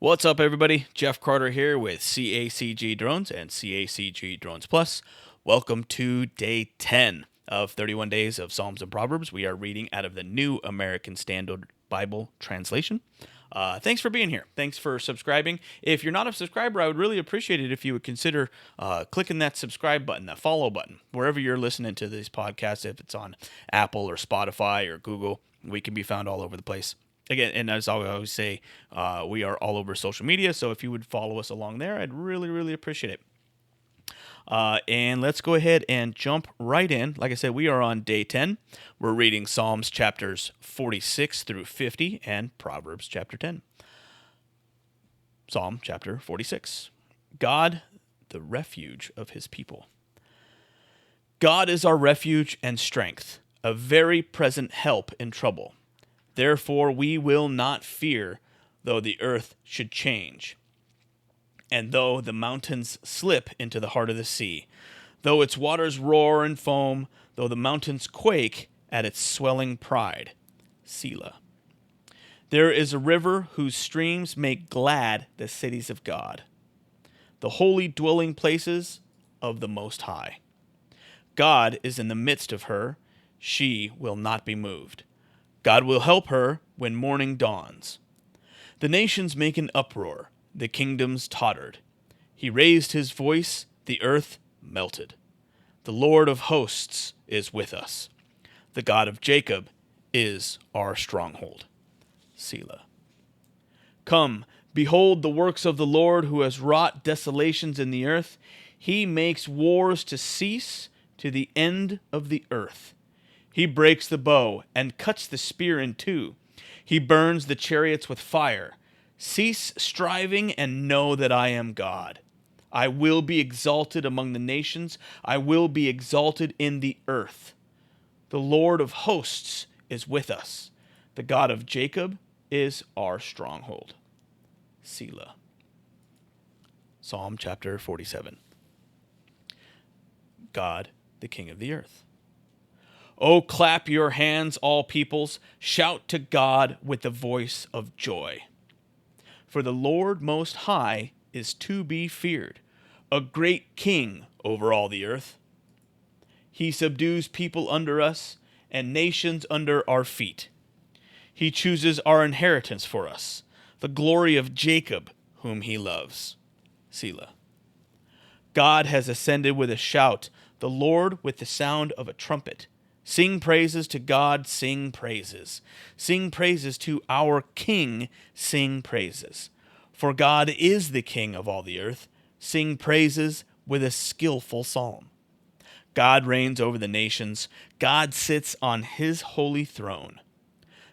What's up, everybody? Jeff Carter here with CACG Drones and CACG Drones Plus. Welcome to Day 10 of 31 Days of Psalms and Proverbs. We are reading out of the New American Standard Bible Translation. Thanks for being here. Thanks for subscribing. If you're not a subscriber, I would really appreciate it if you would consider clicking that subscribe button, that follow button, wherever you're listening to these podcasts, if it's on Apple or Spotify or Google. We can be found all over the place. Again, and as I always say, we are all over social media, so if you would follow us along there, I'd really appreciate it. And let's go ahead and jump right in. Like I said, we are on Day 10. We're reading Psalms chapters 46 through 50 and Proverbs chapter 10. Psalm chapter 46. God, the refuge of his people. God is our refuge and strength, a very present help in trouble. Therefore we will not fear, though the earth should change, and though the mountains slip into the heart of the sea, though its waters roar and foam, though the mountains quake at its swelling pride. Selah. There is a river whose streams make glad the cities of God, the holy dwelling places of the Most High. God is in the midst of her. She will not be moved. God will help her when morning dawns. The nations make an uproar. The kingdoms tottered. He raised his voice. The earth melted. The Lord of hosts is with us. The God of Jacob is our stronghold. Selah. Come, behold the works of the Lord, who has wrought desolations in the earth. He makes wars to cease to the end of the earth. He breaks the bow and cuts the spear in two. He burns the chariots with fire. Cease striving and know that I am God. I will be exalted among the nations. I will be exalted in the earth. The Lord of hosts is with us. The God of Jacob is our stronghold. Selah. Psalm chapter 47. God, the King of the earth. Oh, clap your hands, all peoples. Shout to God with the voice of joy. For the Lord Most High is to be feared, a great king over all the earth. He subdues people under us and nations under our feet. He chooses our inheritance for us, the glory of Jacob, whom he loves. Selah. God has ascended with a shout, the Lord with the sound of a trumpet. Sing praises to God, sing praises. Sing praises to our King, sing praises. For God is the King of all the earth. Sing praises with a skillful psalm. God reigns over the nations. God sits on his holy throne.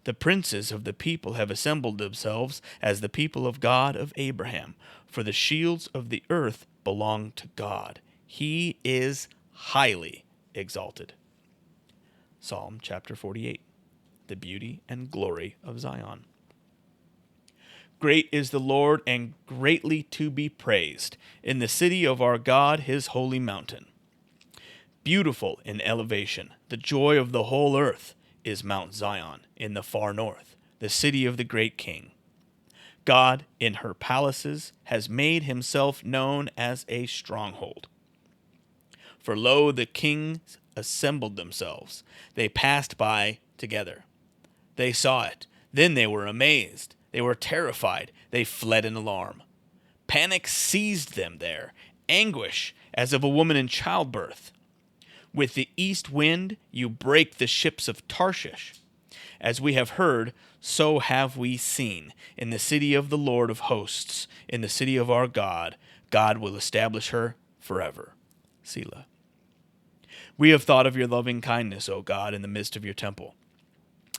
The princes of the people have assembled themselves as the people of God of Abraham. For the shields of the earth belong to God. He is highly exalted. Psalm chapter 48, the beauty and glory of Zion. Great is the Lord and greatly to be praised in the city of our God, his holy mountain. Beautiful in elevation, the joy of the whole earth is Mount Zion in the far north, the city of the great King. God in her palaces has made himself known as a stronghold. For lo, the kings assembled themselves. They passed by together. They saw it. Then they were amazed. They were terrified. They fled in alarm. Panic seized them there, anguish as of a woman in childbirth. With the east wind you break the ships of Tarshish. As we have heard, so have we seen. In the city of the Lord of hosts, in the city of our God, God will establish her forever. Selah. We have thought of your loving kindness, O God, in the midst of your temple.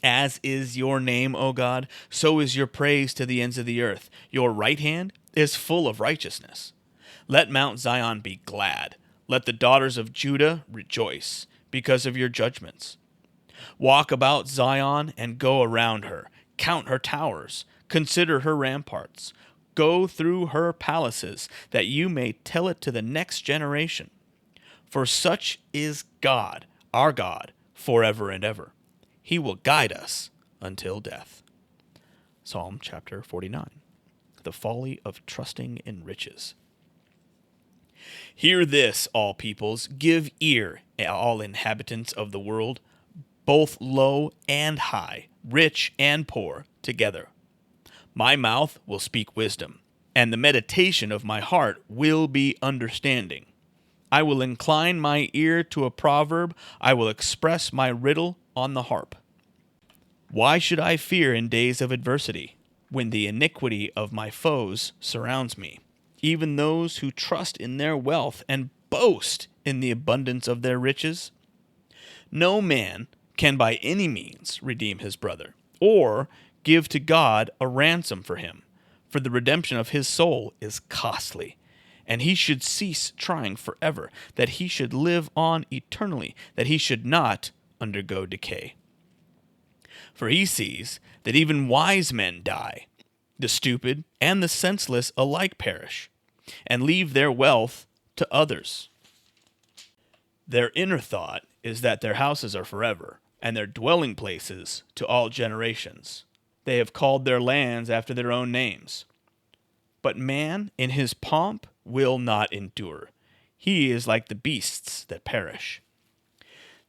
As is your name, O God, so is your praise to the ends of the earth. Your right hand is full of righteousness. Let Mount Zion be glad. Let the daughters of Judah rejoice because of your judgments. Walk about Zion and go around her. Count her towers. Consider her ramparts. Go through her palaces, that you may tell it to the next generation. For such is God, our God, forever and ever. He will guide us until death. Psalm chapter 49, the folly of trusting in riches. Hear this, all peoples, give ear, all inhabitants of the world, both low and high, rich and poor, together. My mouth will speak wisdom, and the meditation of my heart will be understanding. I will incline my ear to a proverb, I will express my riddle on the harp. Why should I fear in days of adversity, when the iniquity of my foes surrounds me, even those who trust in their wealth and boast in the abundance of their riches? No man can by any means redeem his brother, or give to God a ransom for him, for the redemption of his soul is costly, and he should cease trying forever, that he should live on eternally, that he should not undergo decay. For he sees that even wise men die, the stupid and the senseless alike perish, and leave their wealth to others. Their inner thought is that their houses are forever, and their dwelling places to all generations. They have called their lands after their own names. But man in his pomp will not endure. He is like the beasts that perish.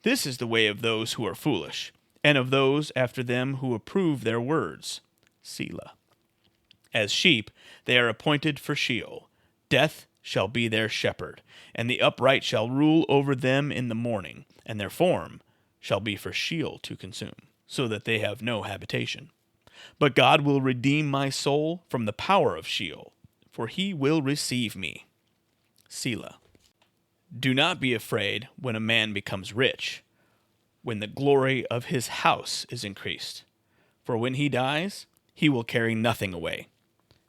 This is the way of those who are foolish, and of those after them who approve their words. Selah. As sheep, they are appointed for Sheol. Death shall be their shepherd, and the upright shall rule over them in the morning, and their form shall be for Sheol to consume, so that they have no habitation. But God will redeem my soul from the power of Sheol, for he will receive me. Selah. Do not be afraid when a man becomes rich, when the glory of his house is increased. For when he dies, he will carry nothing away.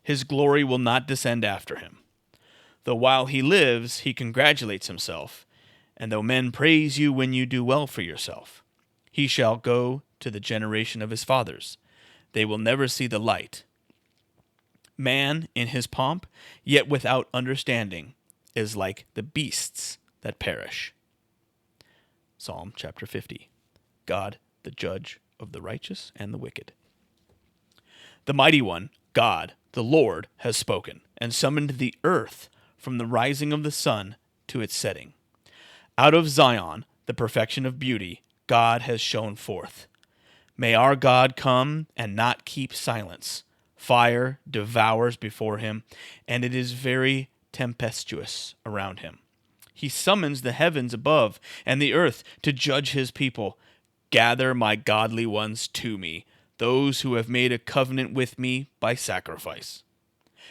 His glory will not descend after him. Though while he lives, he congratulates himself, and though men praise you when you do well for yourself, he shall go to the generation of his fathers. They will never see the light. Man in his pomp, yet without understanding, is like the beasts that perish. Psalm chapter 50. God, the judge of the righteous and the wicked. The mighty one, God, the Lord, has spoken, and summoned the earth from the rising of the sun to its setting. Out of Zion, the perfection of beauty, God has shone forth. May our God come and not keep silence. Fire devours before him, and it is very tempestuous around him. He summons the heavens above and the earth to judge his people. Gather my godly ones to me, those who have made a covenant with me by sacrifice.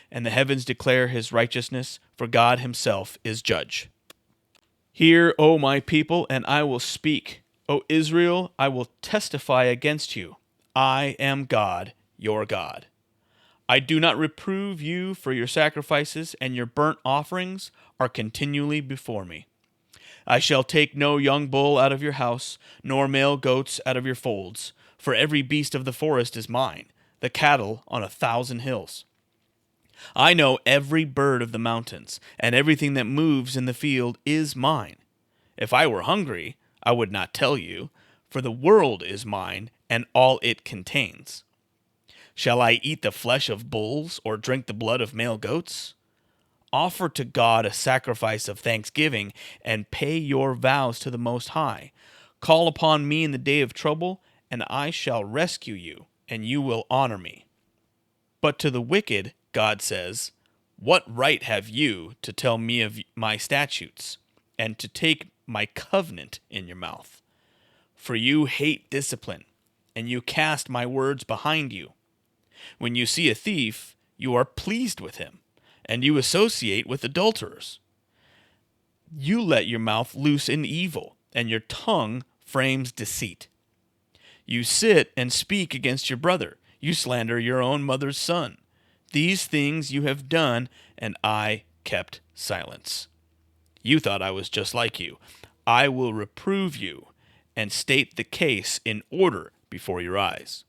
And the heavens declare his righteousness, for God himself is judge. Hear, O my people, and I will speak. O Israel, I will testify against you. I am God, your God. I do not reprove you for your sacrifices, and your burnt offerings are continually before me. I shall take no young bull out of your house, nor male goats out of your folds, for every beast of the forest is mine, the cattle on 1,000 hills. I know every bird of the mountains, and everything that moves in the field is mine. If I were hungry, I would not tell you, for the world is mine, and all it contains. Shall I eat the flesh of bulls, or drink the blood of male goats? Offer to God a sacrifice of thanksgiving, and pay your vows to the Most High. Call upon me in the day of trouble, and I shall rescue you, and you will honor me. But to the wicked, God says, what right have you to tell me of my statutes, and to take my covenant in your mouth? For you hate discipline, and you cast my words behind you. When you see a thief, you are pleased with him, and you associate with adulterers. You let your mouth loose in evil, and your tongue frames deceit. You sit and speak against your brother. You slander your own mother's son. These things you have done, and I kept silence. You thought I was just like you. I will reprove you and state the case in order before your eyes.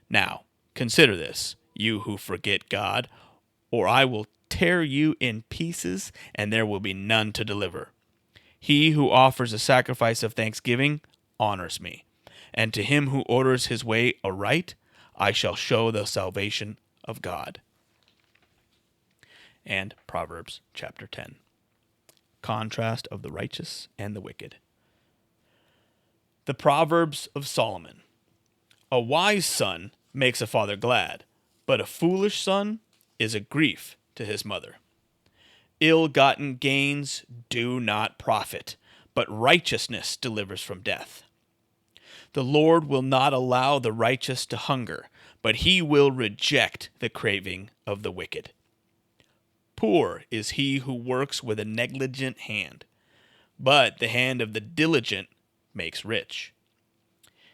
Now, consider this, you who forget God, or I will tear you in pieces, and there will be none to deliver. He who offers a sacrifice of thanksgiving honors me, and to him who orders his way aright, I shall show the salvation of God. and Proverbs chapter 10. Contrast of the righteous and the wicked. The Proverbs of Solomon. A wise son makes a father glad, but a foolish son is a grief to his mother. Ill-gotten gains do not profit, but righteousness delivers from death. The Lord will not allow the righteous to hunger, but he will reject the craving of the wicked. Poor is he who works with a negligent hand, but the hand of the diligent makes rich.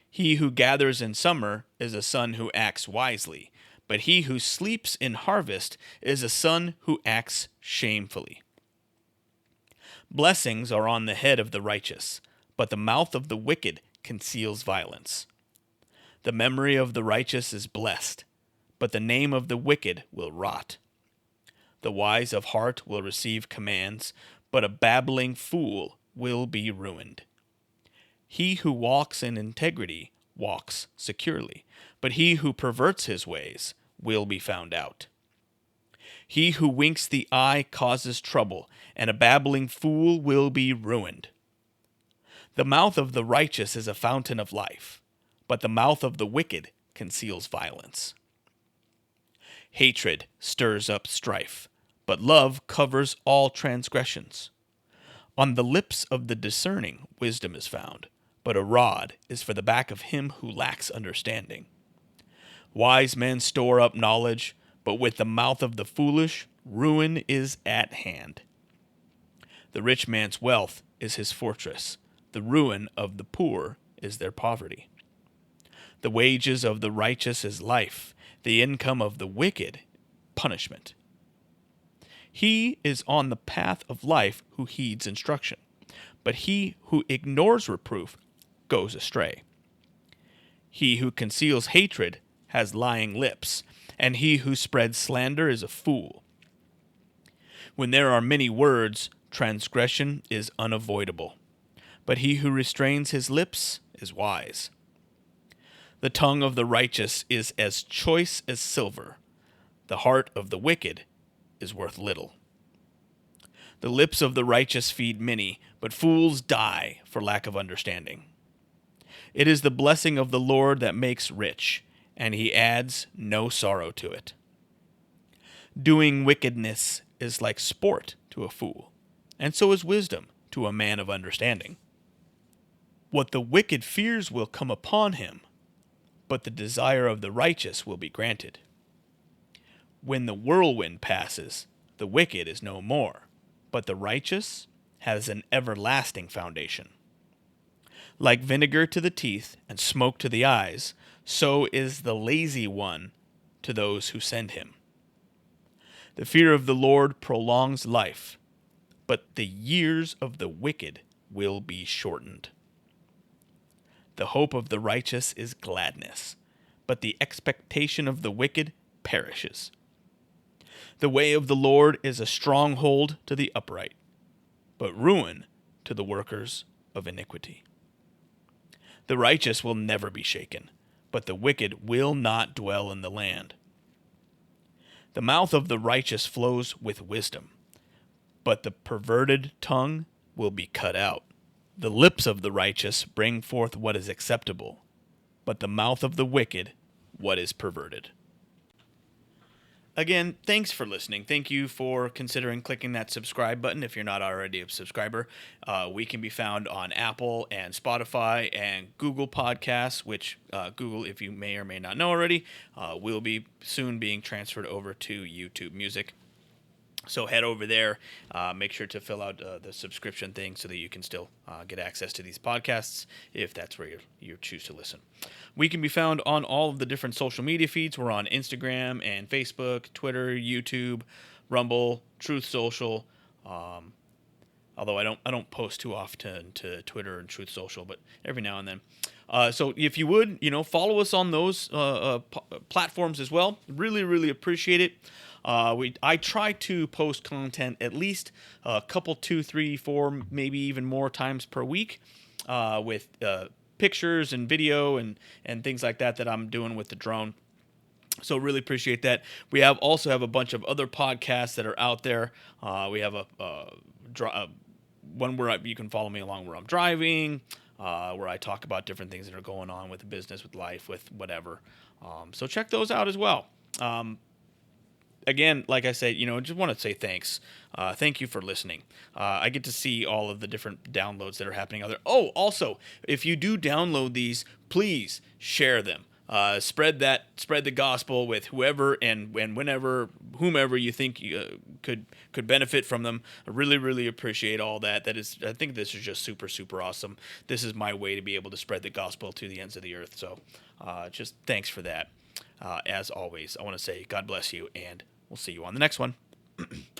He who gathers in summer is a son who acts wisely, but he who sleeps in harvest is a son who acts shamefully. Blessings are on the head of the righteous, but the mouth of the wicked conceals violence. The memory of the righteous is blessed, but the name of the wicked will rot. The wise of heart will receive commands, but a babbling fool will be ruined. He who walks in integrity walks securely, but he who perverts his ways will be found out. He who winks the eye causes trouble, and a babbling fool will be ruined. The mouth of the righteous is a fountain of life, but the mouth of the wicked conceals violence. Hatred stirs up strife, but love covers all transgressions. On the lips of the discerning wisdom is found, but a rod is for the back of him who lacks understanding. Wise men store up knowledge, but with the mouth of the foolish, ruin is at hand. The rich man's wealth is his fortress. The ruin of the poor is their poverty. The wages of the righteous is life. The income of the wicked, punishment. He is on the path of life who heeds instruction, but he who ignores reproof goes astray. He who conceals hatred has lying lips, and he who spreads slander is a fool. When there are many words, transgression is unavoidable, but he who restrains his lips is wise. The tongue of the righteous is as choice as silver. The heart of the wicked is worth little. The lips of the righteous feed many, but fools die for lack of understanding. It is the blessing of the Lord that makes rich, and he adds no sorrow to it. Doing wickedness is like sport to a fool, and so is wisdom to a man of understanding. What the wicked fears will come upon him, but the desire of the righteous will be granted. When the whirlwind passes, the wicked is no more, but the righteous has an everlasting foundation. Like vinegar to the teeth and smoke to the eyes, so is the lazy one to those who send him. The fear of the Lord prolongs life, but the years of the wicked will be shortened. The hope of the righteous is gladness, but the expectation of the wicked perishes. The way of the Lord is a stronghold to the upright, but ruin to the workers of iniquity. The righteous will never be shaken, but the wicked will not dwell in the land. The mouth of the righteous flows with wisdom, but the perverted tongue will be cut out. The lips of the righteous bring forth what is acceptable, but the mouth of the wicked what is perverted. Again, thanks for listening. Thank you for considering clicking that subscribe button if you're not already a subscriber. We can be found on Apple and Spotify and Google Podcasts, which Google, if you may or may not know already, will be soon being transferred over to YouTube Music. So head over there, make sure to fill out the subscription thing so that you can still get access to these podcasts if that's where you choose to listen. We can be found on all of the different social media feeds. We're on Instagram and Facebook, Twitter, YouTube, Rumble, Truth Social. Although I don't post too often to Twitter and Truth Social, but every now and then. So if you would, follow us on those platforms as well. Really, really appreciate it. I try to post content at least a couple, 2, 3, 4, maybe even more times per week, with pictures and video and things like that I'm doing with the drone. So really appreciate that. We also have a bunch of other podcasts that are out there. We have one where you can follow me along where I'm driving, where I talk about different things that are going on with the business, with life, with whatever. So check those out as well. Again, like I said, just want to say thanks. Thank you for listening. I get to see all of the different downloads that are happening out there. Oh, also, if you do download these, please share them. Spread the gospel with whoever and whomever you think could benefit from them. I really, really appreciate all that. I think this is just super, super awesome. This is my way to be able to spread the gospel to the ends of the earth. So, just thanks for that. As always, I want to say God bless you, and we'll see you on the next one.